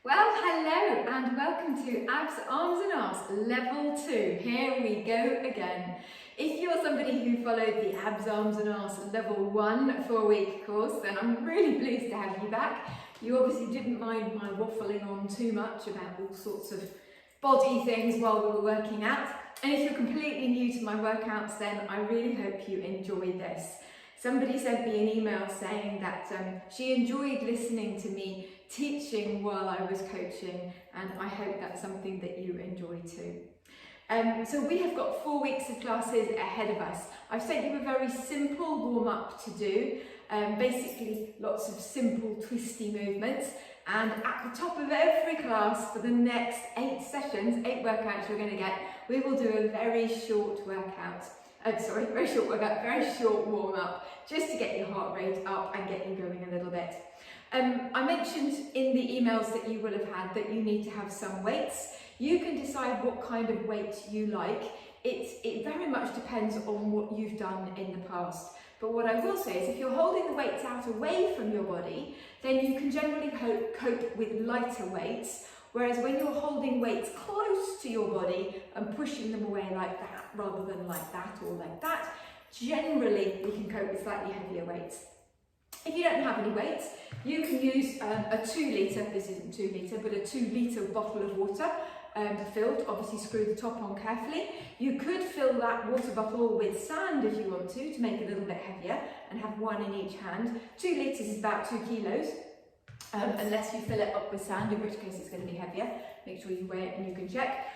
Well, hello and welcome to Abs, Arms and Arse Level 2. Here we go again. If you're somebody who followed the Abs, Arms and Arse Level 1 4-week course, then I'm really pleased to have you back. You obviously didn't mind my waffling on too much about all sorts of body things while we were working out. And if you're completely new to my workouts, then I really hope you enjoyed this. Somebody sent me an email saying that she enjoyed listening to me teaching while I was coaching, and I hope that's something that you enjoy too. So we have got 4 weeks of classes ahead of us. I've sent you a very simple warm-up to do, basically lots of simple twisty movements, and at the top of every class for the next 8 sessions, 8 workouts we're going to get, we will do a very short workout. Very short warm-up, just to get your heart rate up and get you going a little bit. I mentioned in the emails that you will have had that you need to have some weights. You can decide what kind of weight you like. It very much depends on what you've done in the past. But what I will say is if you're holding the weights out away from your body, then you can generally cope with lighter weights. Whereas when you're holding weights close to your body and pushing them away like that, rather than like that or like that, generally we can cope with slightly heavier weights. If you don't have any weights, you can use a 2 litre, this isn't 2 litre, but a 2 litre bottle of water filled, obviously screw the top on carefully. You could fill that water bottle with sand if you want to make it a little bit heavier and have 1 in each hand. 2 litres is about 2 kilos. Unless you fill it up with sand, in which case it's going to be heavier. Make sure you weigh it and you can check.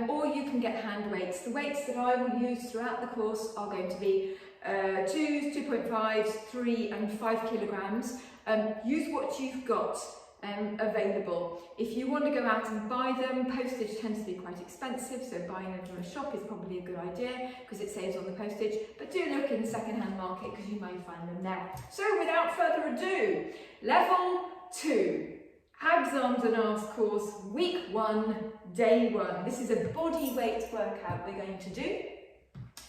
Or you can get hand weights. The weights that I will use throughout the course are going to be 2s, 2.5s, 3 and 5 kilograms. Use what you've got available. If you want to go out and buy them, postage tends to be quite expensive, so buying them from a shop is probably a good idea because it saves on the postage, but do look in the second-hand market because you may find them there. So without further ado, Level 2, Abs, Arms and Arse course, week 1, day 1. This is a body weight workout we're going to do,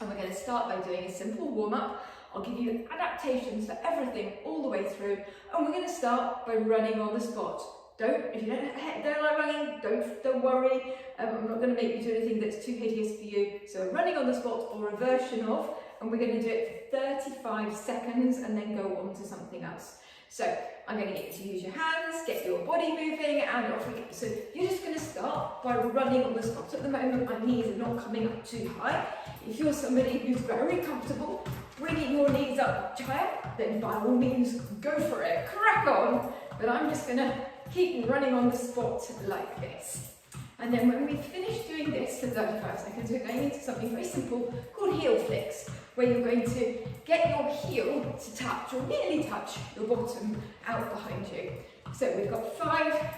and we're going to start by doing a simple warm-up. I'll give you adaptations for everything all the way through, and we're going to start by running on the spot. If you don't like running, don't worry. I'm not going to make you do anything that's too hideous for you. So running on the spot, or a version of, and we're going to do it for 35 seconds and then go on to something else. So I'm going to get you to use your hands, get your body moving, and off we go. So you're just going to start by running on the spot. At the moment, my knees are not coming up too high. If you're somebody who's very comfortable bringing your knees up higher, then by all means, go for it. Crack on. But I'm just going to keep running on the spot like this. And then when we finish doing this for 35 seconds, we're going into something very simple called heel flicks, where you're going to get your heel to touch, or nearly touch, your bottom out behind you. So we've got 5,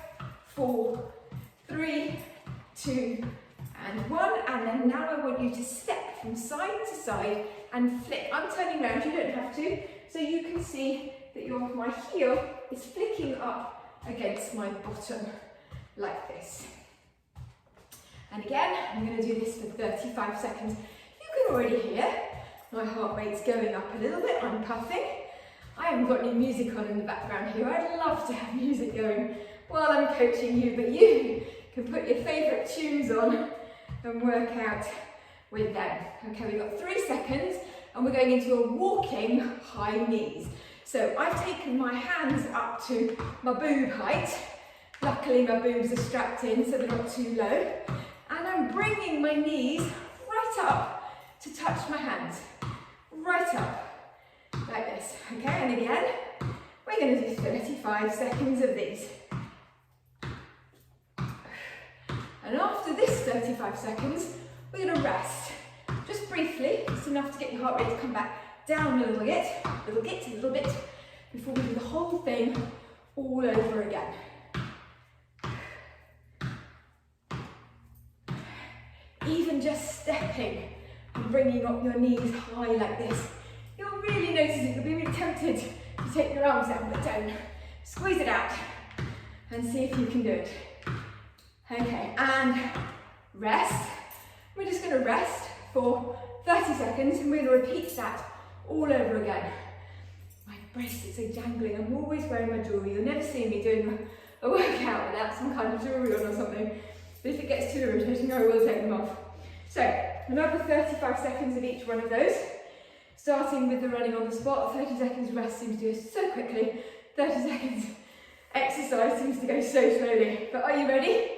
4, 3, 2, and 1. And then now I want you to step from side to side and flick. I'm turning around, you don't have to. So you can see that my heel is flicking up against my bottom like this. And again, I'm going to do this for 35 seconds. You can already hear my heart rate's going up a little bit. I'm puffing. I haven't got any music on in the background here. I'd love to have music going while I'm coaching you, but you can put your favourite tunes on and work out with them. Okay, we've got 3 seconds and we're going into a walking high knees. So I've taken my hands up to my boob height. Luckily my boobs are strapped in so they're not too low. And I'm bringing my knees right up to touch my hands. Right up, like this. Okay, and again, we're going to do 35 seconds of these. And after this 35 seconds, we're going to rest. Just briefly, just enough to get your heart rate to come back down a little bit, before we do the whole thing all over again. Even just stepping and bringing up your knees high like this, you'll really notice it. You'll be really tempted to take your arms down, but don't. Squeeze it out and see if you can do it. Okay, and rest. We're just going to rest for 30 seconds and we're going to repeat that all over again. My bracelets are jangling. I'm always wearing my jewellery. You'll never see me doing a workout without some kind of jewellery on or something. But if it gets too irritating, I will take them off. So, another 35 seconds of each one of those. Starting with the running on the spot, 30 seconds rest seems to go so quickly, 30 seconds exercise seems to go so slowly. But are you ready?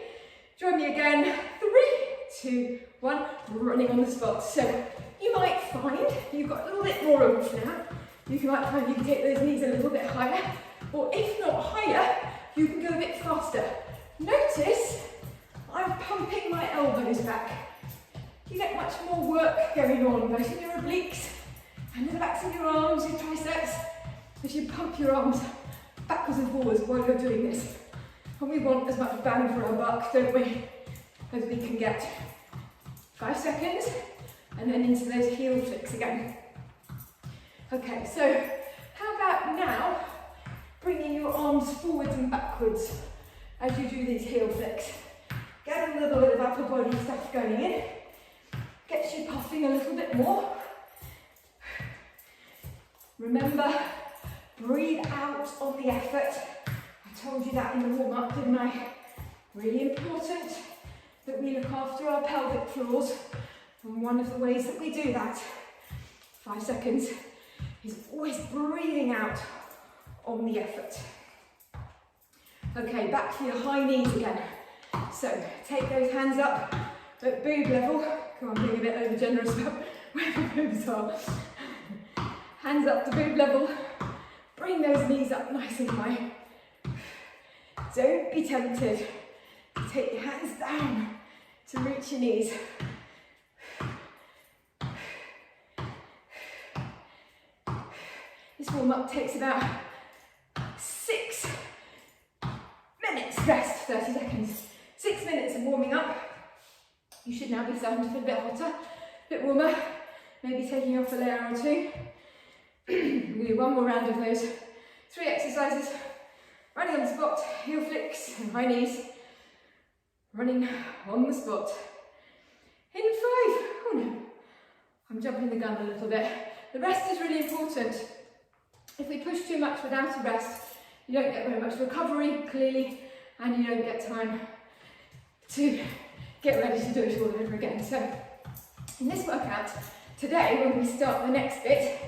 Join me again, 3, 2, 1, running on the spot. So, you might find you've got a little bit more oomph now. You might find you can take those knees a little bit higher, or if not higher, you can go a bit faster. Notice I'm pumping my elbows back. You get much more work going on, both in your obliques and in the backs of your arms, your triceps, as you pump your arms backwards and forwards while you're doing this. And we want as much bang for our buck, don't we, as we can get. 5 seconds, and then into those heel flicks again. Okay, so how about now bringing your arms forwards and backwards as you do these heel flicks. Get a little bit of upper body stuff going in. Gets you puffing a little bit more. Remember, breathe out on the effort. I told you that in the warm-up, didn't I? Really important that we look after our pelvic floors. And one of the ways that we do that, 5 seconds, is always breathing out on the effort. Okay, back to your high knees again. So, take those hands up at boob level. Come on, being a bit over generous about where the boobs are. Hands up to boob level. Bring those knees up nice and high. Don't be tempted to take your hands down to reach your knees. This warm-up takes about 6 minutes rest, 30 seconds. 6 minutes of warming up. You should now be starting to feel a bit hotter, a bit warmer, maybe taking off a layer or two. We'll do one more round of those 3 exercises. Running on the spot, heel flicks and high knees. Running on the spot. In 5. Oh no, I'm jumping the gun a little bit. The rest is really important. If we push too much without a rest, you don't get very much recovery, clearly, and you don't get time to get ready to do it all over again. So, in this workout, today, when we start the next bit,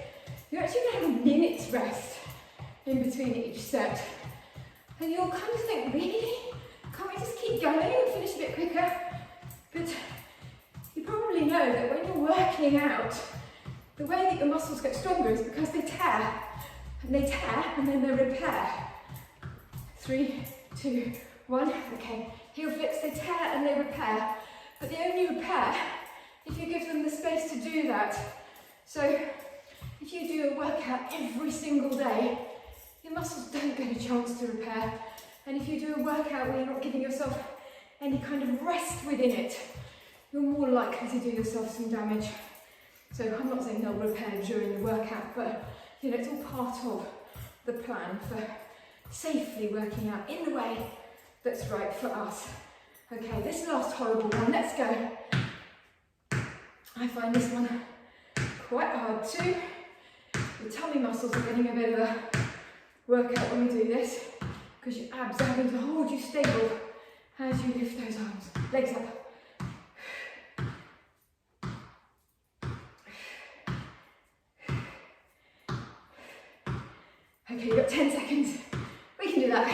you're actually going to have a minute's rest in between each set. And you'll kind of think, really? Can't we just keep going and finish a bit quicker? But you probably know that when you're working out, the way that your muscles get stronger is because they tear. And they tear, and then they repair. 3, 2, 1. Okay, heel flicks, they tear and they repair. But they only repair if you give them the space to do that. So, if you do a workout every single day, your muscles don't get a chance to repair. And if you do a workout where you're not giving yourself any kind of rest within it, you're more likely to do yourself some damage. So I'm not saying they'll repair during the workout, but you know, it's all part of the plan for safely working out in the way that's right for us. Okay, this last horrible one, let's go. I find this one quite hard too. The tummy muscles are getting a bit of a workout when we do this, because your abs are having to hold you stable as you lift those arms. Legs up. Okay, you've got 10 seconds. We can do that.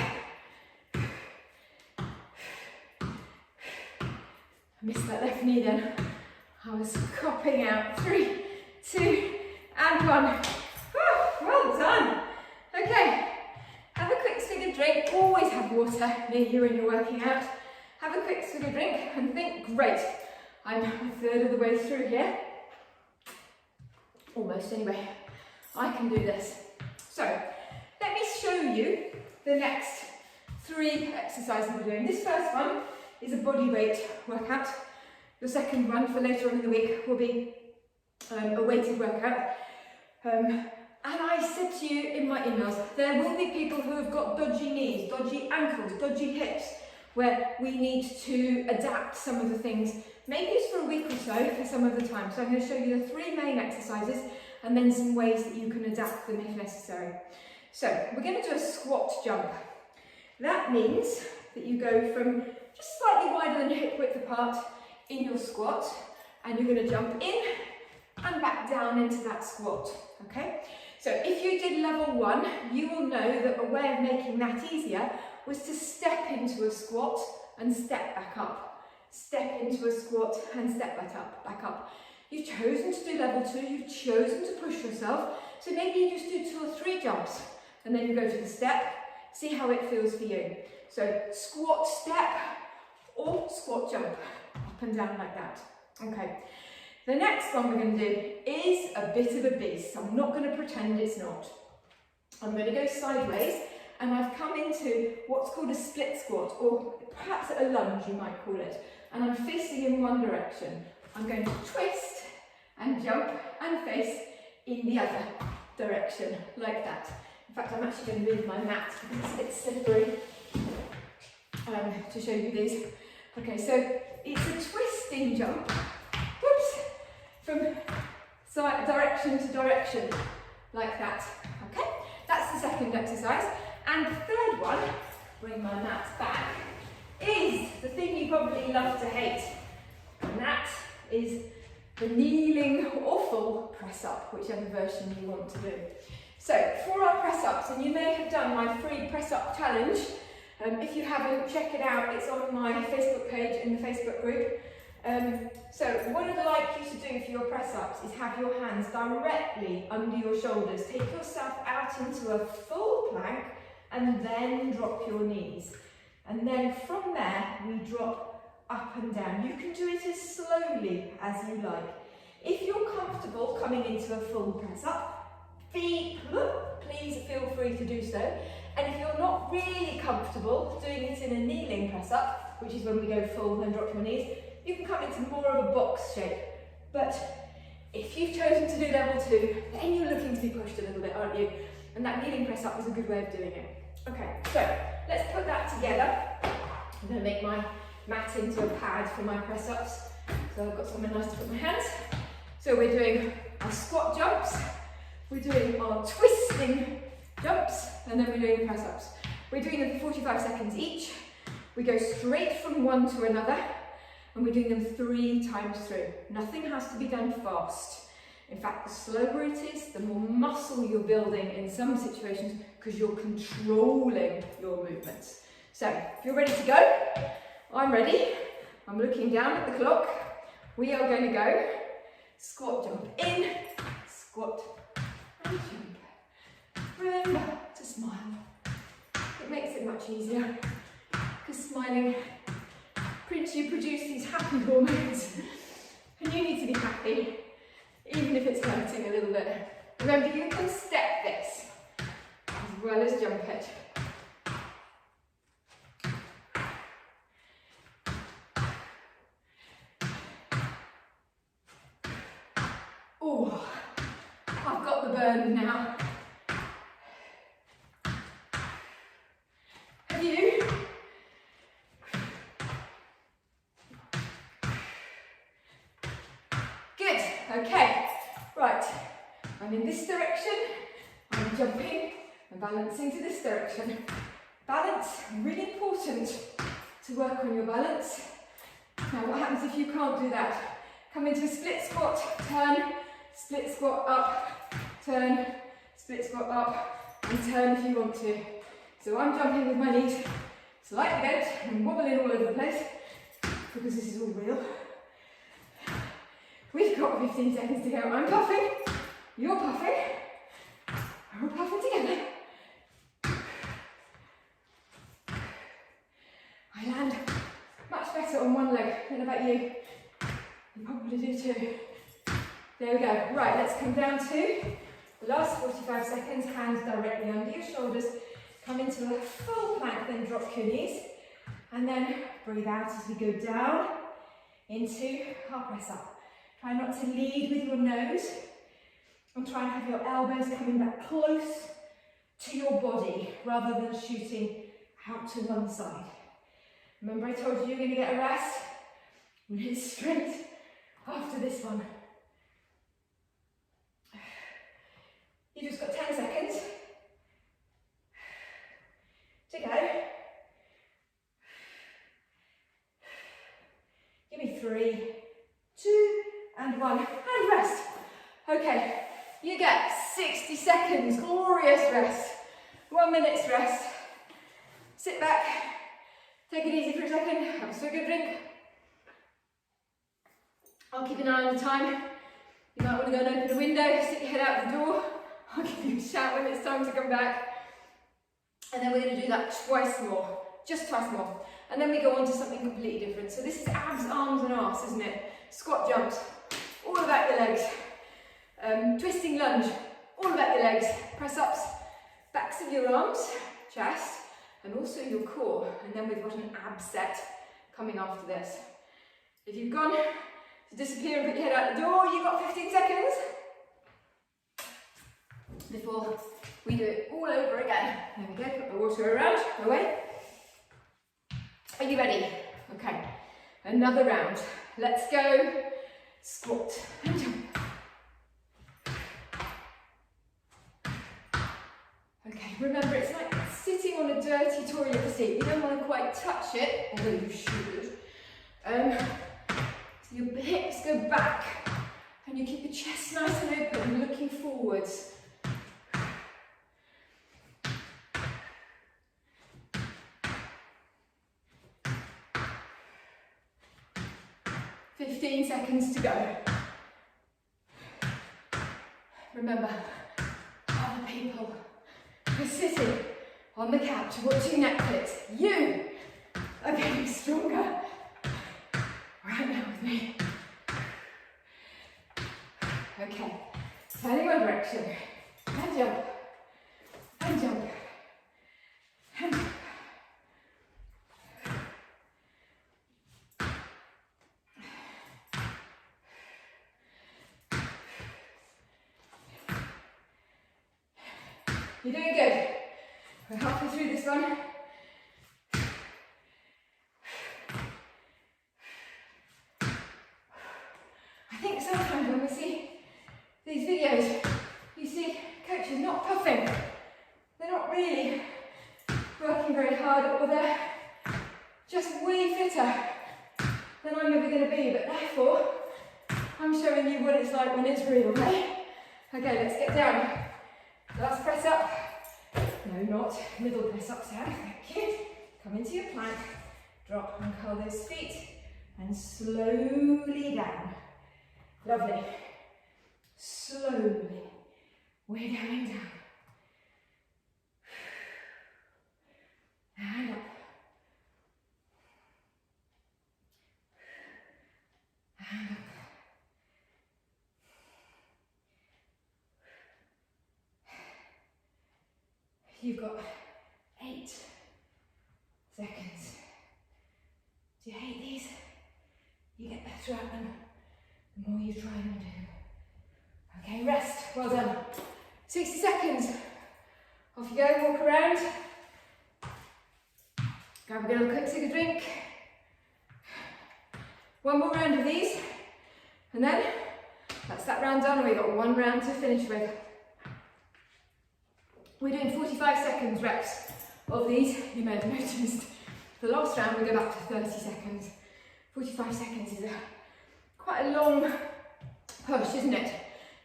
I missed that left knee then. I was copping out. 3, 2, and 1. Whew, well done. Okay, have a quick swig of drink. Always have water near you when you're working out. Have a quick swig of drink and think, great, I'm a third of the way through here. Almost anyway. I can do this. So, let me show you the next 3 exercises we're doing. This first one is a body weight workout. The second one for later on in the week will be a weighted workout. And I said to you in my emails, there will be people who have got dodgy knees, dodgy ankles, dodgy hips, where we need to adapt some of the things. Maybe it's for a week or so for some of the time. So I'm going to show you the 3 main exercises and then some ways that you can adapt them if necessary. So we're going to do a squat jump. That means that you go from just slightly wider than hip width apart in your squat, and you're going to jump in and back down into that squat, okay? So if you did level 1, you will know that a way of making that easier was to step into a squat and step back up. Step into a squat and step back up. You've chosen to do level 2, you've chosen to push yourself, so maybe you just do 2 or 3 jumps, and then you go to the step, see how it feels for you. So squat step or squat jump, up and down like that. Okay. The next one we're going to do is a bit of a beast. I'm not going to pretend it's not. I'm going to go sideways, and I've come into what's called a split squat, or perhaps a lunge you might call it, and I'm facing in one direction. I'm going to twist and jump and face in the other direction, like that. In fact, I'm actually going to move my mat because it's slippery to show you these. Okay, so it's a twisting jump. Whoops! From direction to direction, like that. Okay, that's the second exercise. And the third one, bring my mat back, is the thing you probably love to hate. And that is the kneeling or full press up, whichever version you want to do. So for our press ups, and you may have done my free press up challenge. If you haven't, check it out. It's on my Facebook page in the Facebook group. So what I'd like you to do for your press ups is have your hands directly under your shoulders. Take yourself out into a full plank and then drop your knees. And then from there, we drop up and down. You can do it as slowly as you like. If you're comfortable coming into a full press up, please feel free to do so. And if you're not really comfortable doing it in a kneeling press up, which is when we go full and drop your knees, you can come into more of a box shape. But if you've chosen to do level 2, then you're looking to be pushed a little bit, aren't you? And that kneeling press up is a good way of doing it. Okay, so let's put that together. I'm going to make my mat into a pad for my press ups. So I've got somewhere nice to put my hands. So we're doing our squat jumps, we're doing our twisting jumps, and then we're doing press ups. We're doing them for 45 seconds each. We go straight from one to another, and we're doing them 3 times through. Nothing has to be done fast. In fact, the slower it is, the more muscle you're building in some situations, because you're controlling your movements. So, if you're ready to go, I'm ready. I'm looking down at the clock. We are going to go squat, jump in, squat, and jump. Remember to smile. It makes it much easier, because smiling you produce these happy hormones, and you need to be happy, even if it's hurting a little bit. Remember, you can step this as well as jump it. Oh, I've got the burn now. Have you? Good, okay, right, I'm in this direction, I'm jumping and balancing to this direction. Balance, really important to work on your balance. Now what happens if you can't do that? Come into a split squat, turn, split squat up, turn, split squat up, and turn if you want to. So I'm jumping with my knees slightly bent and wobbling all over the place, because this is all real. We've got 15 seconds to go. I'm puffing, you're puffing, we're all puffing together. I land much better on one leg. I don't know about you. You probably do too. There we go. Right, let's come down to the last 45 seconds. Hands directly under your shoulders. Come into a full plank, then drop your knees. And then breathe out as we go down into our press up. Try not to lead with your nose. And try and have your elbows coming back close to your body rather than shooting out to one side. Remember I told you you're going to get a rest? And hit straight after this one. You just got 10 seconds to go. 3, 2, and 1, and rest. Okay, you get 60 seconds, glorious rest. 1 minute's rest. Sit back, take it easy for a second, have a good drink. I'll keep an eye on the time. You might want to go and open the window, stick your head out the door. I'll give you a shout when it's time to come back. And then we're going to do that twice more, just twice more. And then we go on to something completely different. So this is abs, arms and arse, isn't it? Squat jumps, all about your legs. Twisting lunge, all about your legs. Press ups, backs of your arms, chest, and also your core. And then we've got an ab set coming after this. If you've gone to disappear and put your head out the door, you've got 15 seconds before we do it all over again. There we go, put the water around, away. Are you ready? Okay, another round. Let's go. Squat and jump. Okay, remember it's like sitting on a dirty toilet seat. You don't want to quite touch it, although you should. So your hips go back and you keep your chest nice and open, looking forwards. 15 seconds to go. Remember, other people are sitting on the couch watching Netflix. You are getting stronger right now with me. Okay, turning one direction, and jump, and jump, and jump. You're doing good. We're halfway through this one. I think sometimes when we see these videos, you see coaches not puffing. They're not really working very hard, or they're just way fitter than I'm ever going to be, but therefore I'm showing you what it's like when it's real, okay? Okay, let's get down. Last press up. No, not. Middle press up, Sam. Thank you. Come into your plank. Drop and curl those feet. And slowly down. Lovely. Slowly. Way down and down. And up. And up. You've got 8 seconds. Do you hate these? You get better at them the more you try and do. Okay, rest. Well done. 60 seconds. Off you go, walk around. Grab a little quick take a drink. One more round of these. And then that's that round done, and we've got one round to finish with. We're doing 45 seconds reps of these. You may have noticed the last round we go back to 30 seconds. 45 seconds is quite a long push, isn't it?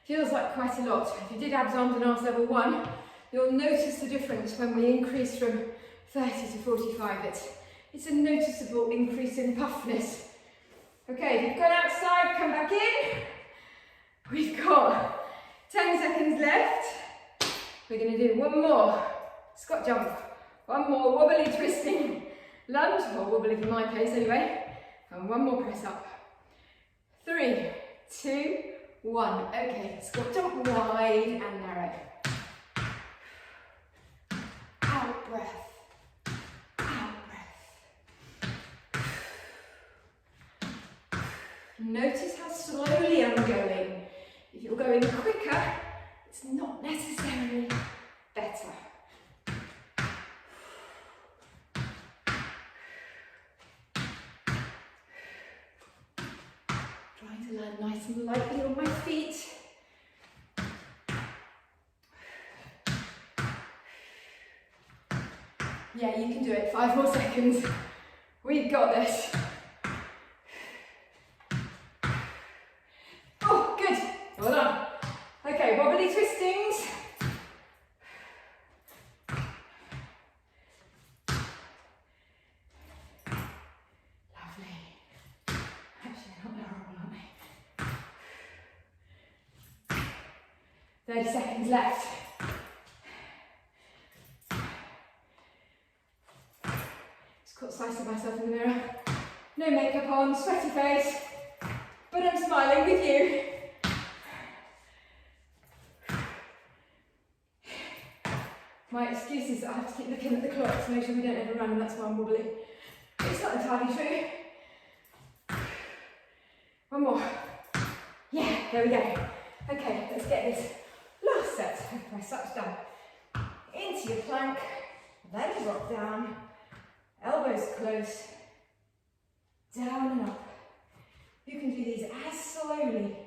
Feels like quite a lot. If you did abs, arms and arse level 1, you'll notice the difference when we increase from 30 to 45. It's a noticeable increase in puffness. Okay, if you've gone outside, come back in. We've got 10 seconds left. We're going to do one more squat jump, one more wobbly twisting lunge, or wobbly for my case anyway, and one more press up. 3, 2, 1. Okay, squat jump wide and narrow. Out breath. Out breath. Notice how slowly I'm going. If you're going quicker, it's not necessarily better. Trying to land nice and lightly on my feet. Yeah, you can do it. 5 more seconds. We've got this. 30 seconds left. Just caught sight of myself in the mirror. No makeup on, sweaty face, but I'm smiling with you. My excuse is that I have to keep looking at the clock to make sure we don't overrun, and that's why I'm wobbly. It's not entirely true. One more. Yeah, there we go. Okay, let's get this last set. Press up, down. Into your plank, then drop down, elbows close, down and up. You can do these as slowly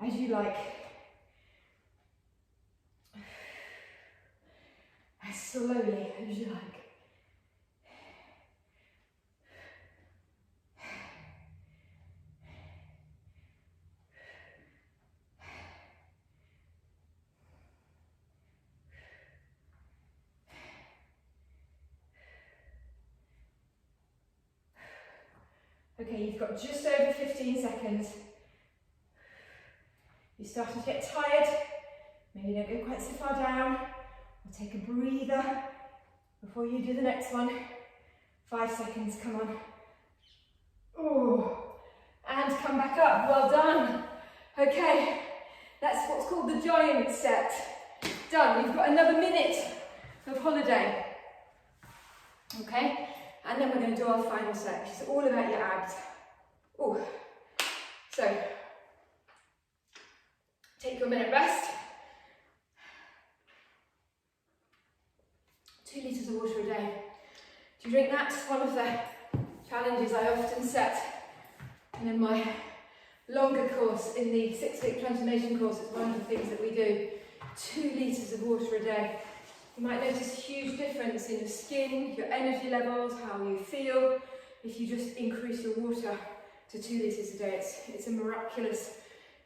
as you like. As slowly as you like. Okay, you've got just over 15 seconds. You're starting to get tired. Maybe don't go quite so far down. Or take a breather before you do the next one. 5 seconds, come on. Oh, and come back up, well done. Okay, that's what's called the giant set. Done, you've got another minute of holiday. Okay, and then we're going to do our final set, which is all about your abs. Oh, so take your minute rest. 2 litres of water a day. Do you drink that? It's one of the challenges I often set. And in my longer course, in the 6-week transformation course, it's one of the things that we do. 2 litres of water a day. You might notice a huge difference in your skin, your energy levels, how you feel, if you just increase your water to 2 litres a day. It's a miraculous,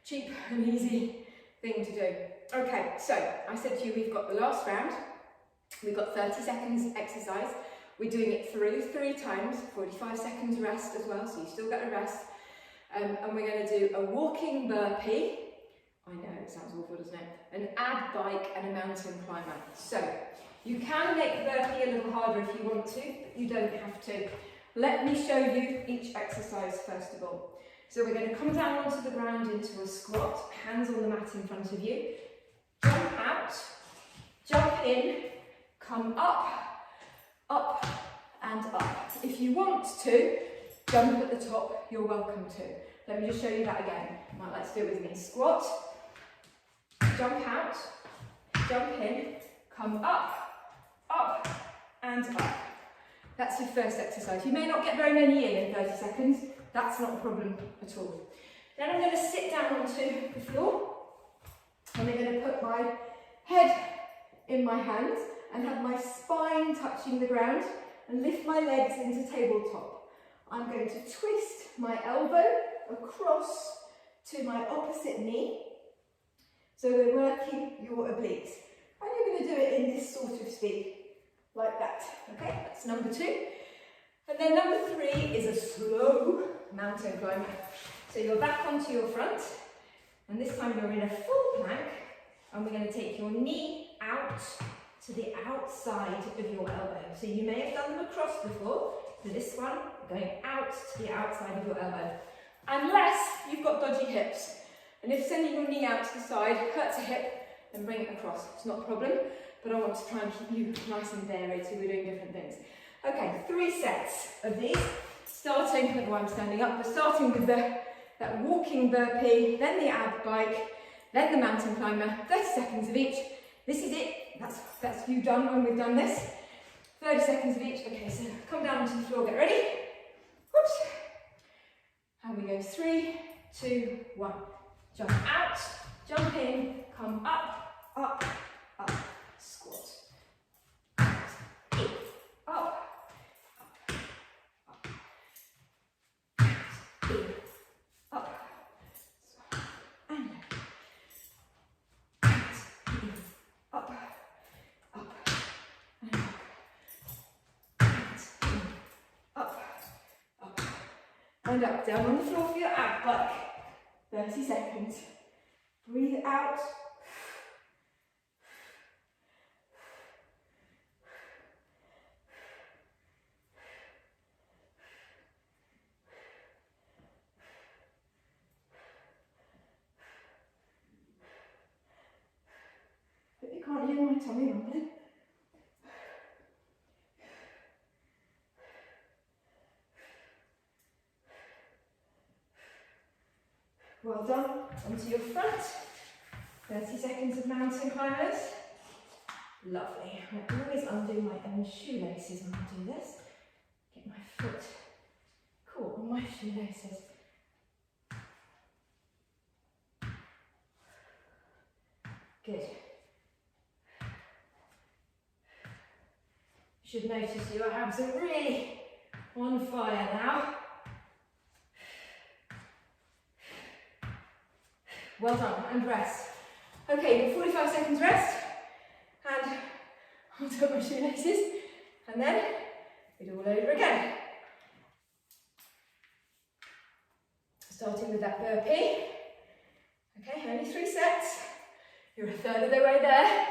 cheap and easy thing to do. Okay, so I said to you we've got the last round. We've got 30 seconds exercise. We're doing it through 3 times, 45 seconds rest as well, so you still get a rest. And we're going to do a walking burpee. I know, it sounds awful, doesn't it? An ab bike and a mountain climber. So, you can make the burpee a little harder if you want to, but you don't have to. Let me show you each exercise first of all. So we're going to come down onto the ground into a squat, hands on the mat in front of you. Jump out, jump in, come up, up and up. If you want to jump at the top, you're welcome to. Let me just show you that again. Right, let's do it with me. Squat, jump out, jump in, come up, up and up. That's your first exercise. You may not get very many in 30 seconds. That's not a problem at all. Then I'm going to sit down onto the floor and I'm going to put my head in my hands and have my spine touching the ground and lift my legs into tabletop. I'm going to twist my elbow across to my opposite knee. So we're working your obliques. And you're going to do it in this sort of speed, like that. Okay, that's number 2. And then number 3 is a slow mountain climber. So you're back onto your front, and this time you're in a full plank, and we're going to take your knee out to the outside of your elbow. So you may have done them across before. For this one, going out to the outside of your elbow. Unless you've got dodgy hips. And if sending your knee out to the side hurts a hip, then bring it across. It's not a problem, but I want to try and keep you nice and varied, so we're doing different things. Okay, 3 sets of these. Starting, I don't know why I'm standing up, but starting with that walking burpee, then the ab bike, then the mountain climber, 30 seconds of each. This is it. That's you done when we've done this. 30 seconds of each. Okay, so come down onto the floor, get ready. Whoops. And we go 3, 2, 1. Jump out, jump in, come up, up, up, squat. Out, in, up, up, up, out, in, up, and out, in, up, up, and out, up, and up. Down on the floor for your ab bike. 30 seconds. Breathe out tummy rumbling. Well done. Onto your front. 30 seconds of mountain climbers. Lovely. I always undo my own shoelaces when I do this. Get my foot caught on my shoelaces. Good. You should notice your abs are really on fire now. Well done, and rest. Okay, 45 seconds rest, and I'll take my shoelaces, and then we do it all over again. Starting with that burpee. Okay, only 3 sets. You're a third of the way there,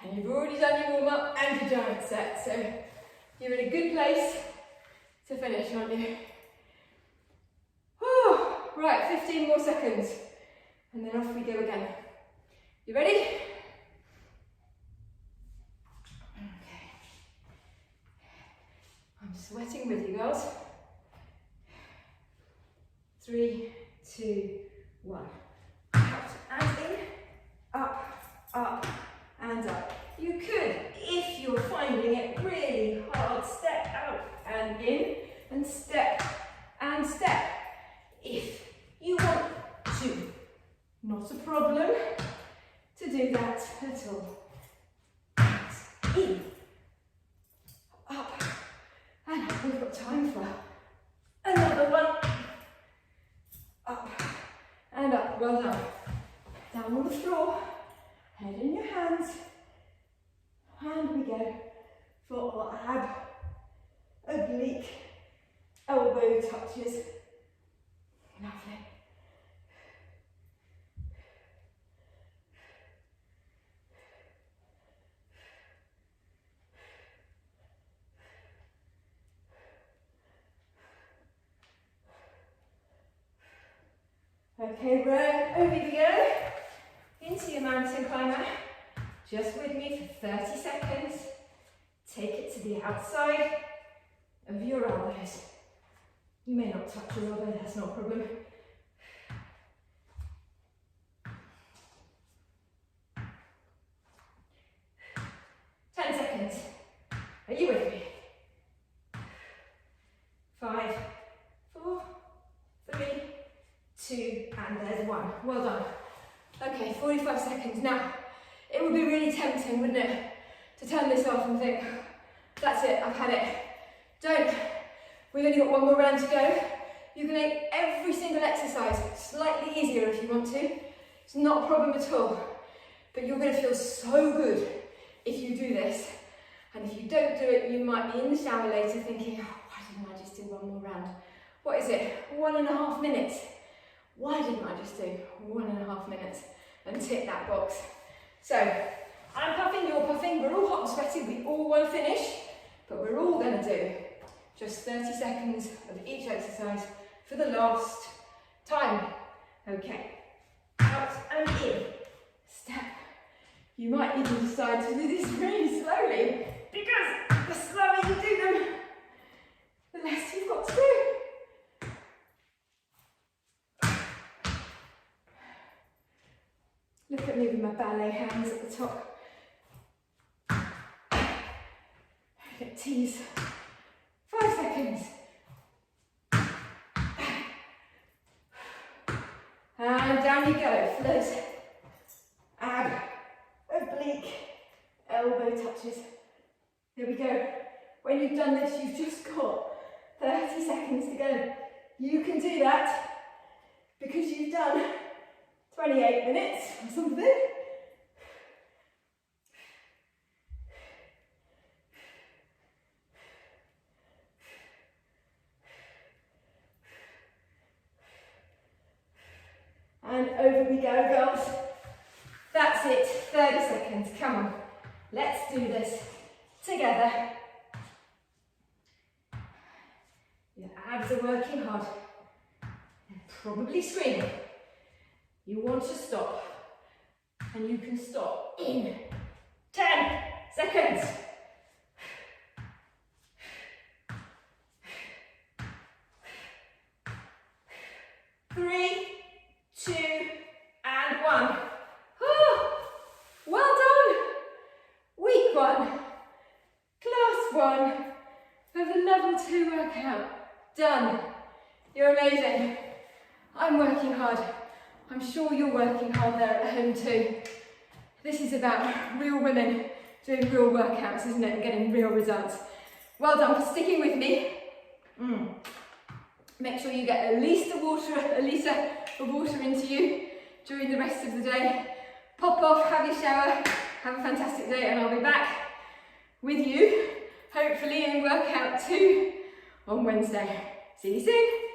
and you've already done your warm-up and your giant set, so you're in a good place to finish, aren't you? Whew. Right, 15 more seconds. And then off we go again. You ready? Okay. I'm sweating with you, girls. 3, 2, 1. Out and in. Up, up, and up. You could, if you're finding it really hard, step out and in, and step and step. If you want to. Not a problem to do that at all. Out, in, up, and up. We've got time for another one. Up and up. Well done. Down on the floor, head in your hands, and we go for our oblique elbow touches. Lovely. Okay, over we go, into your mountain climber, just with me for 30 seconds. Take it to the outside of your elbows. You may not touch your elbow, that's not a problem. Are you with me? 5, 4, 3, 2, and there's 1. Well done. Okay, 45 seconds. Now, it would be really tempting, wouldn't it, to turn this off and think, that's it, I've had it. Don't. We've only got 1 more round to go. You can make every single exercise slightly easier if you want to. It's not a problem at all. But you're going to feel so good if you do this. And if you don't do it, you might be in the shower later thinking, oh, why didn't I just do 1 more round? What is it? 1.5 minutes. Why didn't I just do 1.5 minutes and tick that box? So, I'm puffing, you're puffing, we're all hot and sweaty, we all want to finish, but we're all going to do just 30 seconds of each exercise for the last time. Okay, out and in, step. You might even decide to do this really slowly, because the slower you do them, the less you've got to do. Look at me with my ballet hands at the top. Get tease. 5 seconds. And down you go. Float. Ab. Oblique. Elbow touches. Here we go. When you've done this, you've just got 30 seconds to go. You can do that because you've done 28 minutes or something. And over we go, girls. That's it, 30 seconds, come on. Let's do this together. Your abs are working hard. They're probably screaming. You want to stop, and you can stop in 10, seconds. 3, 2, and 1. Oh, well done. Week 1, class 1 of the level 2 workout. Done. You're amazing. I'm working hard. I'm sure you're working hard there at home too. This is about real women doing real workouts, isn't it? And getting real results. Well done for sticking with me. Make sure you get at least a litre of water into you during the rest of the day. Pop off, have your shower, have a fantastic day, and I'll be back with you, hopefully in workout 2 on Wednesday. See you soon.